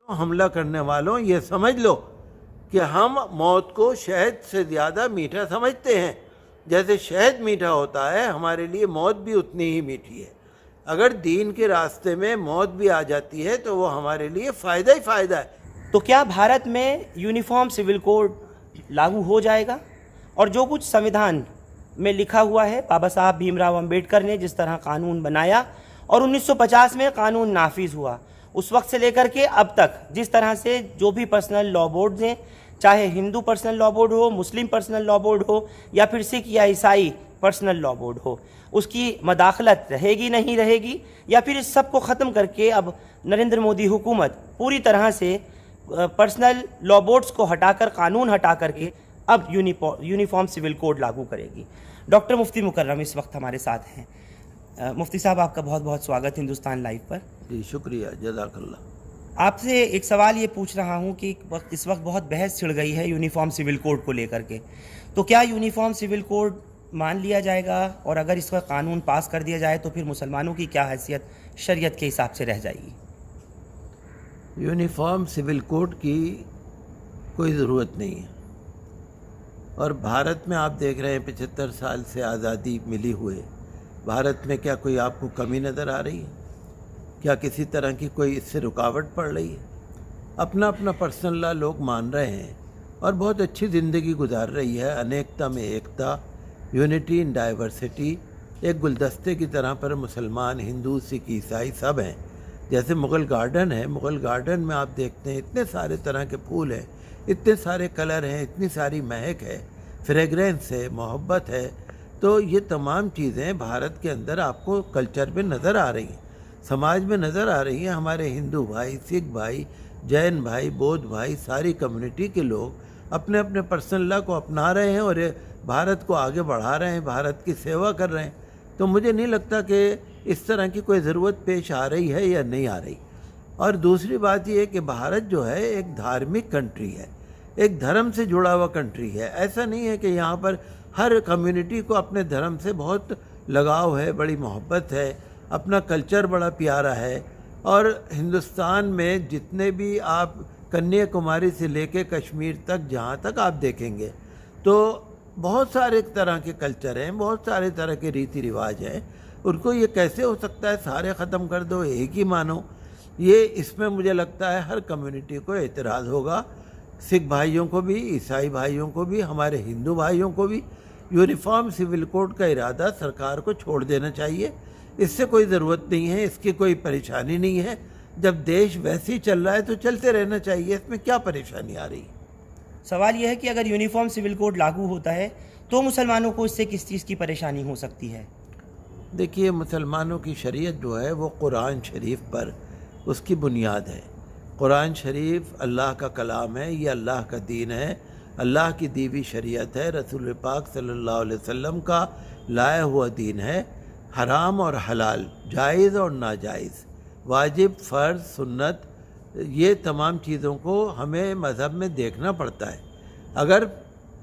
हमला करने वालों, ये समझ लो कि हम मौत को शहद से ज़्यादा मीठा समझते हैं। जैसे शहद मीठा होता है, हमारे लिए मौत भी उतनी ही मीठी है। अगर दीन के रास्ते में मौत भी आ जाती है तो वो हमारे लिए फ़ायदा ही फ़ायदा है। तो क्या भारत में यूनिफॉर्म सिविल कोड लागू हो जाएगा? और जो कुछ संविधान में लिखा हुआ है, बाबा साहब भीमराव अंबेडकर ने जिस तरह कानून बनाया और 1950 में कानून नाफिज हुआ, उस वक्त से लेकर के अब तक जिस तरह से जो भी पर्सनल लॉ बोर्ड्स हैं, चाहे हिंदू पर्सनल लॉ बोर्ड हो, मुस्लिम पर्सनल लॉ बोर्ड हो या फिर सिख या ईसाई पर्सनल लॉ बोर्ड हो, उसकी मदाखलत रहेगी नहीं रहेगी, या फिर इस सब को ख़त्म करके अब नरेंद्र मोदी हुकूमत पूरी तरह से पर्सनल लॉ बोर्ड्स को हटाकर, कानून हटा करके अब यूनिफॉर्म सिविल कोड लागू करेगी। डॉक्टर मुफ्ती मुकर्रम इस वक्त हमारे साथ हैं। मुफ्ती साहब, आपका बहुत बहुत स्वागत हिंदुस्तान लाइव पर। जी शुक्रिया, जज़ाकल्लाह। आपसे एक सवाल ये पूछ रहा हूँ कि इस वक्त बहुत बहस छिड़ गई है यूनिफॉर्म सिविल कोड को लेकर के, तो क्या यूनिफॉर्म सिविल कोड मान लिया जाएगा? और अगर इसका कानून पास कर दिया जाए तो फिर मुसलमानों की क्या हैसियत शरीयत के हिसाब से रह जाएगी? यूनिफॉर्म सिविल कोड की कोई ज़रूरत नहीं है। और भारत में आप देख रहे हैं 75 साल से आज़ादी मिली हुए भारत में क्या कोई आपको कमी नज़र आ रही है? क्या किसी तरह की कोई इससे रुकावट पड़ रही है? अपना अपना पर्सनल लॉ लोग मान रहे हैं और बहुत अच्छी ज़िंदगी गुजार रही है। अनेकता में एकता, यूनिटी इन डाइवर्सिटी, एक गुलदस्ते की तरह पर मुसलमान, हिंदू, सिख, ईसाई सब हैं। जैसे मुग़ल गार्डन है, मुग़ल गार्डन में आप देखते हैं इतने सारे तरह के फूल हैं, इतने सारे कलर हैं, इतनी सारी महक है, फ्रेगरेंस है, मोहब्बत है। तो ये तमाम चीज़ें भारत के अंदर आपको कल्चर में नज़र आ रही हैं, समाज में नज़र आ रही हैं। हमारे हिंदू भाई, सिख भाई, जैन भाई, बौद्ध भाई, सारी कम्युनिटी के लोग अपने अपने पर्सनल लॉ को अपना रहे हैं और भारत को आगे बढ़ा रहे हैं, भारत की सेवा कर रहे हैं। तो मुझे नहीं लगता कि इस तरह की कोई ज़रूरत पेश आ रही है या नहीं आ रही। और दूसरी बात यह है कि भारत जो है एक धार्मिक कंट्री है, एक धर्म से जुड़ा हुआ कंट्री है। ऐसा नहीं है कि यहाँ पर हर कम्युनिटी को अपने धर्म से बहुत लगाव है, बड़ी मोहब्बत है, अपना कल्चर बड़ा प्यारा है। और हिंदुस्तान में जितने भी आप कन्याकुमारी से लेके कश्मीर तक जहाँ तक आप देखेंगे तो बहुत सारे तरह के कल्चर हैं, बहुत सारे तरह के रीति रिवाज हैं। उनको ये कैसे हो सकता है सारे ख़त्म कर दो, एक ही मानो? ये इसमें मुझे लगता है हर कम्युनिटी को एतराज़ होगा, सिख भाइयों को भी, ईसाई भाइयों को भी, हमारे हिंदू भाइयों को भी। यूनिफॉर्म सिविल कोड का इरादा सरकार को छोड़ देना चाहिए। इससे कोई ज़रूरत नहीं है, इसकी कोई परेशानी नहीं है। जब देश वैसे ही चल रहा है तो चलते रहना चाहिए, इसमें क्या परेशानी आ रही है? सवाल यह है कि अगर यूनिफॉर्म सिविल कोड लागू होता है तो मुसलमानों को इससे किस चीज़ की परेशानी हो सकती है? देखिए, मुसलमानों की शरीयत जो है वो कुरान शरीफ पर उसकी बुनियाद है। कुरान शरीफ अल्लाह का कलाम है, ये अल्लाह का दीन है, अल्लाह की दी हुई शरीयत है, रसूल पाक सल्लल्लाहु अलैहि वसल्लम का लाया हुआ दीन है। हराम और हलाल, जायज़ और नाजायज़, वाजिब, फ़र्ज़, सुन्नत, ये तमाम चीज़ों को हमें मज़हब में देखना पड़ता है। अगर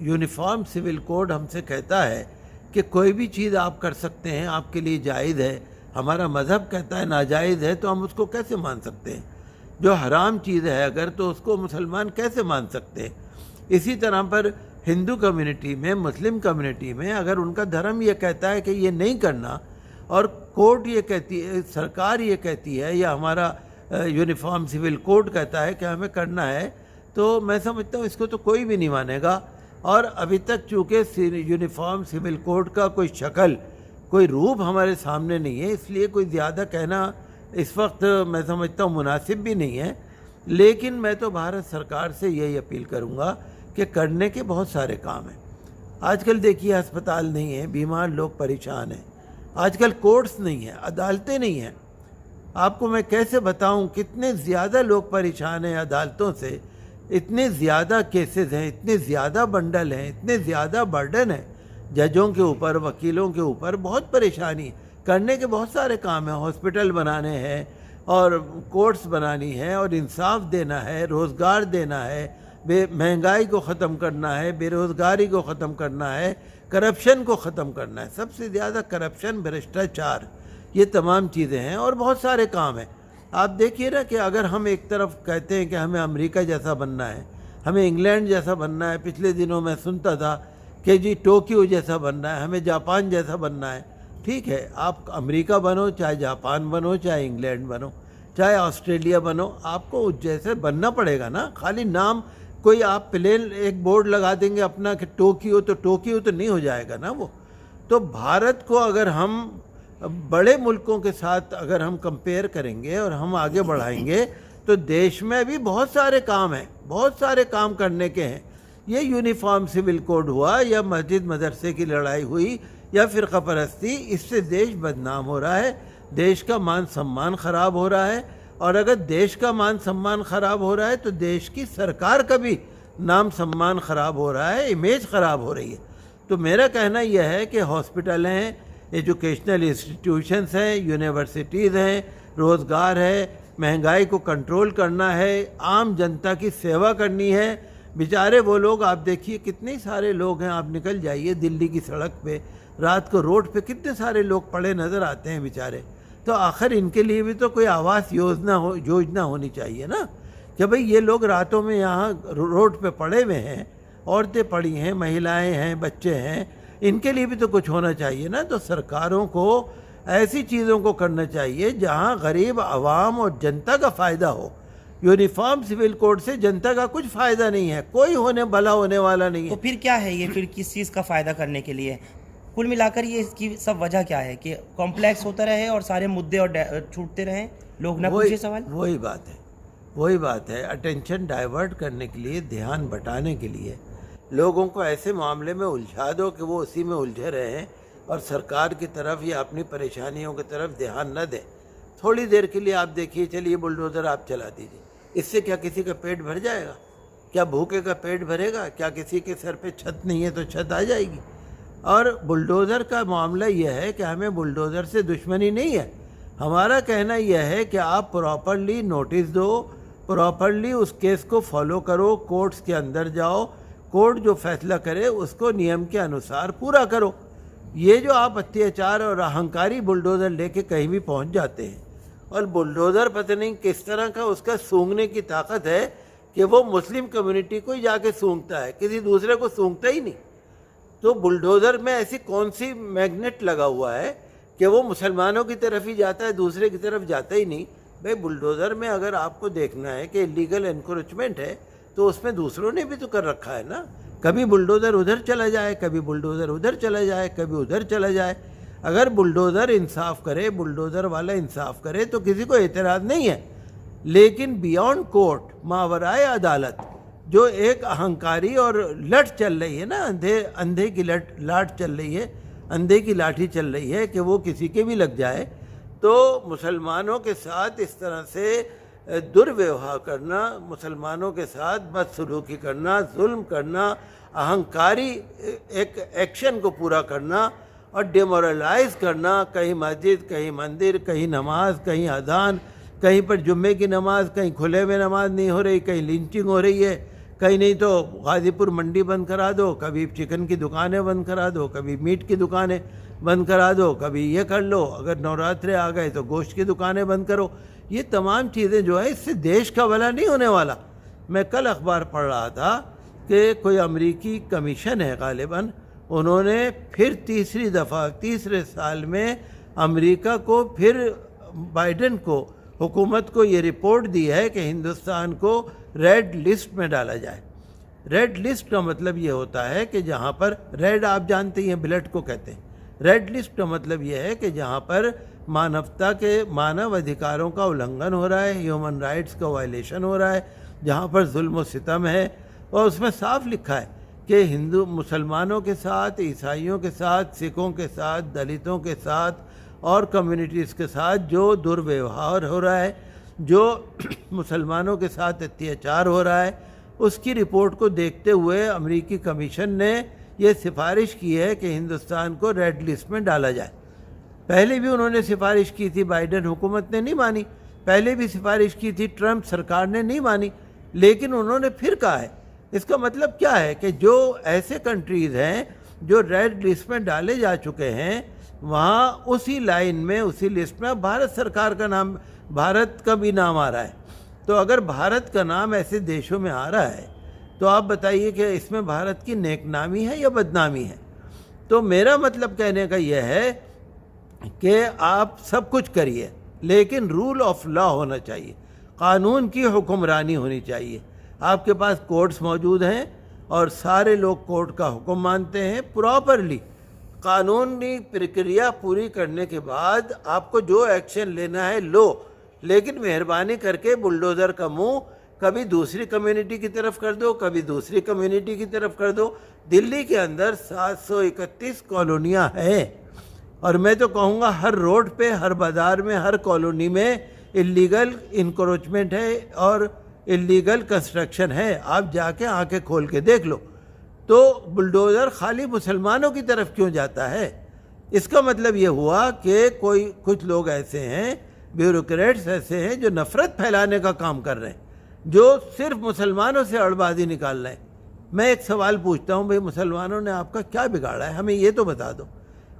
यूनिफॉर्म सिविल कोड हमसे कहता है कि कोई भी चीज़ आप कर सकते हैं, आपके लिए जायज़ है, हमारा मज़हब कहता है नाजायज़ है, तो हम उसको कैसे मान सकते हैं? जो हराम चीज़ है अगर, तो उसको मुसलमान कैसे मान सकते हैं? इसी तरह पर हिंदू कम्युनिटी में, मुस्लिम कम्युनिटी में अगर उनका धर्म ये कहता है कि ये नहीं करना और कोर्ट ये कहती है, सरकार ये कहती है, या हमारा यूनिफॉर्म सिविल कोड कहता है कि हमें करना है, तो मैं समझता हूँ इसको तो कोई भी नहीं मानेगा। और अभी तक चूँकि यूनिफॉर्म सिविल कोड का कोई शक्ल, कोई रूप हमारे सामने नहीं है, इसलिए कोई ज़्यादा कहना इस वक्त मैं समझता हूँ मुनासिब भी नहीं है। लेकिन मैं तो भारत सरकार से यही अपील करूँगा कि करने के बहुत सारे काम हैं। आजकल देखिए अस्पताल नहीं है, बीमार लोग परेशान हैं। आजकल कोर्ट्स नहीं है, अदालतें नहीं हैं। आपको मैं कैसे बताऊं कितने ज़्यादा लोग परेशान हैं अदालतों से। इतने ज़्यादा केसेस हैं, इतने ज़्यादा बंडल हैं, इतने ज़्यादा बर्डन है जजों के ऊपर, वकीलों के ऊपर। बहुत परेशानी, करने के बहुत सारे काम हैं। हॉस्पिटल बनाने हैं और कोर्ट्स बनानी है और इंसाफ देना है, रोज़गार देना है, महंगाई को ख़त्म करना है, बेरोज़गारी को ख़त्म करना है, करप्शन को ख़त्म करना है। सबसे ज़्यादा करप्शन, भ्रष्टाचार, ये तमाम चीज़ें हैं और बहुत सारे काम हैं। आप देखिए ना कि अगर हम एक तरफ कहते हैं कि हमें अमेरिका जैसा बनना है, हमें इंग्लैंड जैसा बनना है, पिछले दिनों मैं सुनता था कि जी टोक्यो जैसा बनना है, हमें जापान जैसा बनना है। ठीक है, आप अमेरिका बनो, चाहे जापान बनो, चाहे इंग्लैंड बनो, चाहे ऑस्ट्रेलिया बनो, आपको उस जैसे बनना पड़ेगा ना। खाली नाम कोई आप प्लेन एक बोर्ड लगा देंगे अपना कि टोक्यो, तो टोक्यो तो नहीं हो जाएगा ना वो। तो भारत को अगर हम बड़े मुल्कों के साथ अगर हम कंपेयर करेंगे और हम आगे बढ़ाएंगे तो देश में भी बहुत सारे काम हैं, बहुत सारे काम करने के हैं। ये यूनिफॉर्म सिविल कोड हुआ या मस्जिद मदरसे की लड़ाई हुई या फ़िरक़ा परस्ती, इससे देश बदनाम हो रहा है, देश का मान सम्मान ख़राब हो रहा है। और अगर देश का मान सम्मान ख़राब हो रहा है तो देश की सरकार का भी नाम सम्मान ख़राब हो रहा है, इमेज ख़राब हो रही है। तो मेरा कहना यह है कि हॉस्पिटल हैं, एजुकेशनल इंस्टीट्यूशंस हैं, यूनिवर्सिटीज़ हैं, रोज़गार है, महंगाई को कंट्रोल करना है, आम जनता की सेवा करनी है। बेचारे वो लोग, आप देखिए कितने सारे लोग हैं, आप निकल जाइए दिल्ली की सड़क पे, रात को रोड पे कितने सारे लोग पड़े नज़र आते हैं बेचारे। तो आखिर इनके लिए भी तो कोई आवास योजना होनी चाहिए ना, कि भाई ये लोग रातों में यहाँ रोड पे पड़े हुए हैं, औरतें पड़ी हैं, महिलाएं हैं, बच्चे हैं, इनके लिए भी तो कुछ होना चाहिए ना। तो सरकारों को ऐसी चीज़ों को करना चाहिए जहाँ गरीब आवाम और जनता का फ़ायदा हो। यूनिफॉर्म सिविल कोड से जनता का कुछ फ़ायदा नहीं है, कोई भला होने वाला नहीं है। तो फिर क्या है ये, फिर किस चीज़ का फ़ायदा करने के लिए? कुल मिलाकर ये इसकी सब वजह क्या है कि कॉम्प्लेक्स होता रहे और सारे मुद्दे और छूटते रहें, लोग ना पूछे सवाल। वही बात है, अटेंशन डाइवर्ट करने के लिए, ध्यान बटाने के लिए लोगों को ऐसे मामले में उलझा दो कि वो उसी में उलझे रहें और सरकार की तरफ या अपनी परेशानियों की तरफ ध्यान न दें। थोड़ी देर के लिए आप देखिए, चलिए बुलडोज़र आप चला दीजिए, इससे क्या किसी का पेट भर जाएगा? क्या भूखे का पेट भरेगा? क्या किसी के सर पे छत नहीं है तो छत आ जाएगी? और बुलडोज़र का मामला यह है कि हमें बुलडोज़र से दुश्मनी नहीं है। हमारा कहना यह है कि आप प्रॉपरली नोटिस दो, प्रॉपरली उस केस को फॉलो करो, कोर्ट्स के अंदर जाओ, कोर्ट जो फैसला करे उसको नियम के अनुसार पूरा करो। ये जो आप अत्याचार और अहंकारी बुलडोज़र लेके कहीं भी पहुंच जाते हैं, और बुलडोज़र पता नहीं किस तरह का उसका सूंघने की ताकत है कि वो मुस्लिम कम्युनिटी को ही जाके सूंघता है, किसी दूसरे को सूंघता ही नहीं। तो बुलडोज़र में ऐसी कौन सी मैग्नेट लगा हुआ है कि वो मुसलमानों की तरफ ही जाता है, दूसरे की तरफ जाता ही नहीं? भाई बुलडोज़र में अगर आपको देखना है कि इलीगल एनक्रोचमेंट है तो उसमें दूसरों ने भी तो कर रखा है ना। कभी बुलडोज़र उधर चला जाए, कभी बुलडोज़र उधर चला जाए, कभी उधर चला जाए। अगर बुलडोज़र इंसाफ करे, बुलडोज़र वाला इंसाफ करे तो किसी को एतराज़ नहीं है। लेकिन बियॉन्ड कोर्ट, मावराए अदालत, जो एक अहंकारी और लट चल रही है ना, अंधे की लाट चल रही है, अंधे की लाठी चल रही है कि वो किसी के भी लग जाए, तो मुसलमानों के साथ इस तरह से दुर्व्यवहार करना, मुसलमानों के साथ बदसलूकी करना, जुल्म करना, अहंकारी एक एक्शन को पूरा करना और डिमोरलाइज करना, कहीं मस्जिद, कहीं मंदिर, कहीं नमाज, कहीं अजान, कहीं पर जुम्मे की नमाज, कहीं खुले में नमाज नहीं हो रही, कहीं लिंचिंग हो रही है, कहीं नहीं तो गाज़ीपुर मंडी बंद करा दो, कभी चिकन की दुकानें बंद करा दो, कभी मीट की दुकानें बंद करा दो, कभी ये कर लो, अगर नवरात्रे आ गए तो गोश्त की दुकानें बंद करो। ये तमाम चीज़ें जो है, इससे देश का भला नहीं होने वाला। मैं कल अखबार पढ़ रहा था कि कोई अमरीकी कमीशन है गालिबन, उन्होंने फिर तीसरी दफ़ा, तीसरे साल में अमेरिका को, फिर बाइडेन को, हुकूमत को ये रिपोर्ट दी है कि हिंदुस्तान को रेड लिस्ट में डाला जाए। रेड लिस्ट का मतलब ये होता है कि जहाँ पर रेड, आप जानते हैं ब्लड को कहते हैं, रेड लिस्ट का मतलब ये है कि जहाँ पर मानवता के, मानव अधिकारों का उल्लंघन हो रहा है, ह्यूमन राइट्स का वायलेशन हो रहा है, जहाँ पर जुल्म व सितम है। और उसमें साफ लिखा है कि हिंदू मुसलमानों के साथ, ईसाइयों के साथ, सिखों के साथ, दलितों के साथ और कम्युनिटीज़ के साथ जो दुर्व्यवहार हो रहा है, जो मुसलमानों के साथ अत्याचार हो रहा है, उसकी रिपोर्ट को देखते हुए अमेरिकी कमीशन ने ये सिफारिश की है कि हिंदुस्तान को रेड लिस्ट में डाला जाए। पहले भी उन्होंने सिफारिश की थी, बाइडेन हुकूमत ने नहीं मानी, पहले भी सिफारिश की थी, ट्रंप सरकार ने नहीं मानी, लेकिन उन्होंने फिर कहा है। इसका मतलब क्या है कि जो ऐसे कंट्रीज़ हैं जो रेड लिस्ट में डाले जा चुके हैं, वहाँ उसी लाइन में, उसी लिस्ट में भारत सरकार का नाम, भारत का भी नाम आ रहा है। तो अगर भारत का नाम ऐसे देशों में आ रहा है तो आप बताइए कि इसमें भारत की नेकनामी है या बदनामी है। तो मेरा मतलब कहने का यह है कि आप सब कुछ करिए, लेकिन रूल ऑफ लॉ होना चाहिए, कानून की हुक्मरानी होनी चाहिए। आपके पास कोर्ट्स मौजूद हैं और सारे लोग कोर्ट का हुक्म मानते हैं। प्रॉपरली कानूनी प्रक्रिया पूरी करने के बाद आपको जो एक्शन लेना है लो, लेकिन मेहरबानी करके बुलडोज़र का मुंह कभी दूसरी कम्युनिटी की तरफ कर दो, कभी दूसरी कम्युनिटी की तरफ कर दो। दिल्ली के अंदर 731 कॉलोनियाँ हैं और मैं तो कहूँगा हर रोड पे, हर बाज़ार में, हर कॉलोनी में इलीगल इंक्रोचमेंट है और इलीगल कंस्ट्रक्शन है। आप जाके आंखें खोल के देख लो। तो बुलडोज़र खाली मुसलमानों की तरफ क्यों जाता है? इसका मतलब ये हुआ कि कुछ लोग ऐसे हैं, ब्यूरोक्रेट्स ऐसे हैं जो नफ़रत फैलाने का काम कर रहे हैं, जो सिर्फ मुसलमानों से अड़बाजी निकाल रहे हैं। मैं एक सवाल पूछता हूँ, भाई मुसलमानों ने आपका क्या बिगाड़ा है? हमें ये तो बता दो।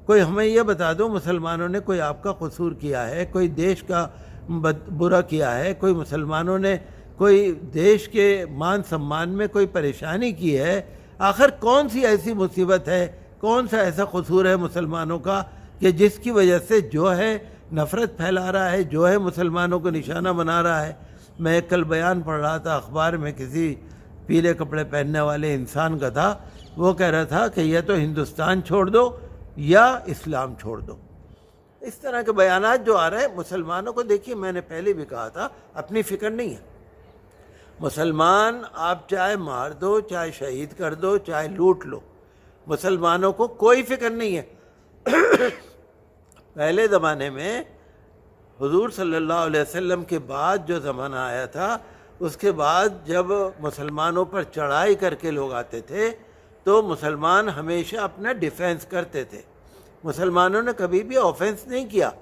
कोई हमें ये बता दो, मुसलमानों ने कोई आपका कसूर किया है, कोई देश का बुरा किया है, कोई मुसलमानों ने कोई देश के मान सम्मान में कोई परेशानी की है? आखिर कौन सी ऐसी मुसीबत है, कौन सा ऐसा कसूर है मुसलमानों का कि जिसकी वजह से जो है नफ़रत फैला रहा है, जो है मुसलमानों को निशाना बना रहा है? मैं कल बयान पढ़ रहा था अखबार में, किसी पीले कपड़े पहनने वाले इंसान का था। वो कह रहा था कि या तो हिंदुस्तान छोड़ दो या इस्लाम छोड़ दो। इस तरह के बयानात जो आ रहे हैं मुसलमानों को, देखिए मैंने पहले भी कहा था, अपनी फ़िक्र नहीं है। मुसलमान आप चाहे मार दो, चाहे शहीद कर दो, चाहे लूट लो, मुसलमानों को कोई फ़िक्र नहीं है। पहले ज़माने में हुजूर सल्लल्लाहु अलैहि वसल्लम के बाद जो ज़माना आया था, उसके बाद जब मुसलमानों पर चढ़ाई करके लोग आते थे तो मुसलमान हमेशा अपना डिफेंस करते थे। मुसलमानों ने कभी भी ऑफेंस नहीं किया,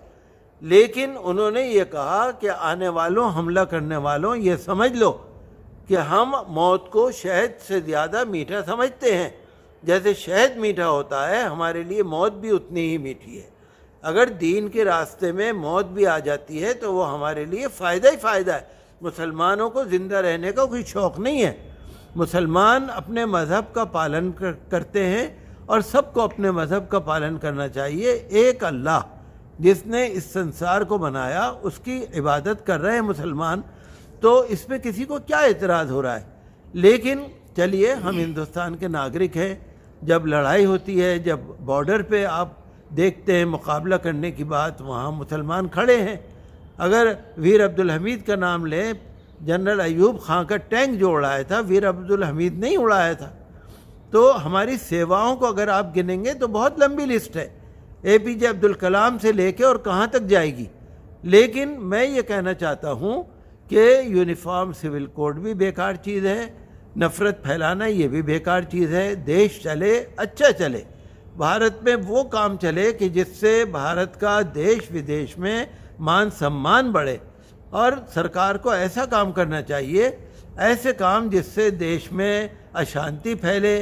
लेकिन उन्होंने ये कहा कि आने वालों, हमला करने वालों, ये समझ लो कि हम मौत को शहद से ज़्यादा मीठा समझते हैं। जैसे शहद मीठा होता है, हमारे लिए मौत भी उतनी ही मीठी है। अगर दीन के रास्ते में मौत भी आ जाती है तो वो हमारे लिए फ़ायदा ही फ़ायदा है। मुसलमानों को ज़िंदा रहने का कोई शौक़ नहीं है। मुसलमान अपने मज़हब का पालन करते हैं और सबको अपने मज़हब का पालन करना चाहिए। एक अल्लाह जिसने इस संसार को बनाया, उसकी इबादत कर रहे हैं मुसलमान, तो इसमें किसी को क्या एतराज़ हो रहा है? लेकिन चलिए, हम हिंदुस्तान के नागरिक हैं। जब लड़ाई होती है, जब बॉर्डर पे आप देखते हैं मुकाबला करने की बात, वहाँ मुसलमान खड़े हैं। अगर वीर अब्दुल हमीद का नाम लें, जनरल अयूब खां का टैंक जो उड़ाया था, वीर अब्दुल हमीद नहीं उड़ाया था। तो हमारी सेवाओं को अगर आप गिनेंगे तो बहुत लंबी लिस्ट है, APJ अब्दुल कलाम से लेके और कहाँ तक जाएगी। लेकिन मैं ये कहना चाहता हूँ कि यूनिफॉर्म सिविल कोड भी बेकार चीज़ है, नफ़रत फैलाना ये भी बेकार चीज़ है। देश चले, अच्छा चले, भारत में वो काम चले कि जिससे भारत का देश विदेश में मान सम्मान बढ़े। और सरकार को ऐसा काम करना चाहिए, ऐसे काम जिससे देश में अशांति फैले,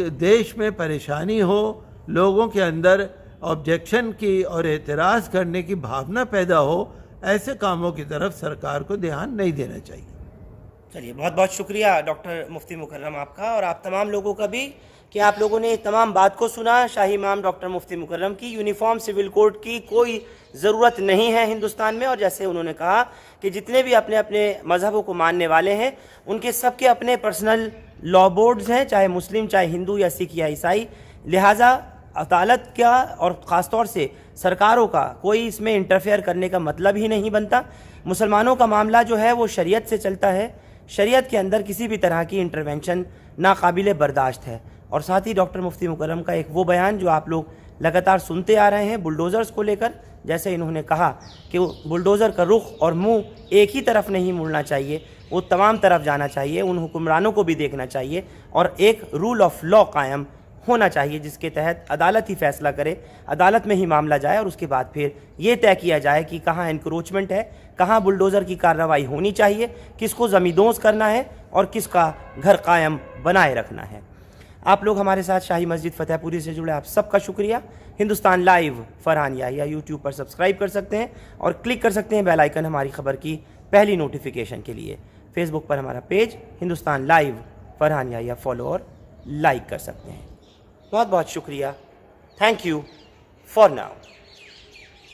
देश में परेशानी हो, लोगों के अंदर ऑब्जेक्शन की और एतराज़ करने की भावना पैदा हो। ऐसे कामों की तरफ सरकार को ध्यान नहीं देना चाहिए। चलिए, बहुत बहुत शुक्रिया डॉक्टर मुफ्ती मुकर्रम आपका, और आप तमाम लोगों का भी कि आप लोगों ने तमाम बात को सुना। शाही इमाम डॉक्टर मुफ्ती मुकर्रम की यूनिफॉर्म सिविल कोड की कोई ज़रूरत नहीं है हिंदुस्तान में। और जैसे उन्होंने कहा कि जितने भी अपने अपने मज़हबों को मानने वाले हैं, उनके सबके अपने पर्सनल लॉ बोर्ड्स हैं, चाहे मुस्लिम, चाहे हिंदू या सिख या ईसाई। लिहाजा अदालत का और ख़ास तौर से सरकारों का कोई इसमें इंटरफेयर करने का मतलब ही नहीं बनता। मुसलमानों का मामला जो है वो शरीयत से चलता है, शरीयत के अंदर किसी भी तरह की इंटरवेंशन नाकाबिले बर्दाश्त है। और साथ ही डॉक्टर मुफ्ती मुकर्रम का एक वो बयान जो आप लोग लगातार सुनते आ रहे हैं बुलडोज़र्स को लेकर, जैसे इन्होंने कहा कि बुलडोज़र का रुख और मुंह एक ही तरफ नहीं मुड़ना चाहिए, वो तमाम तरफ जाना चाहिए, उन हुक्मरानों को भी देखना चाहिए और एक रूल ऑफ लॉ कायम होना चाहिए जिसके तहत अदालत ही फैसला करे, अदालत में ही मामला जाए और उसके बाद फिर ये तय किया जाए कि कहाँ एनक्रोचमेंट है, कहाँ बुलडोज़र की कार्रवाई होनी चाहिए, किसको ज़मींदोज़ करना है और किसका घर कायम बनाए रखना है। आप लोग हमारे साथ शाही मस्जिद फतेहपुरी से जुड़े, आप सबका शुक्रिया। हिंदुस्तान लाइव फरहान याहिया यूट्यूब पर सब्सक्राइब कर सकते हैं और क्लिक कर सकते हैं बेल आइकन हमारी खबर की पहली नोटिफिकेशन के लिए। फेसबुक पर हमारा page Hindustan live Farhan Yahiya follow और लाइक कर सकते हैं। बहुत बहुत शुक्रिया। Thank you for now.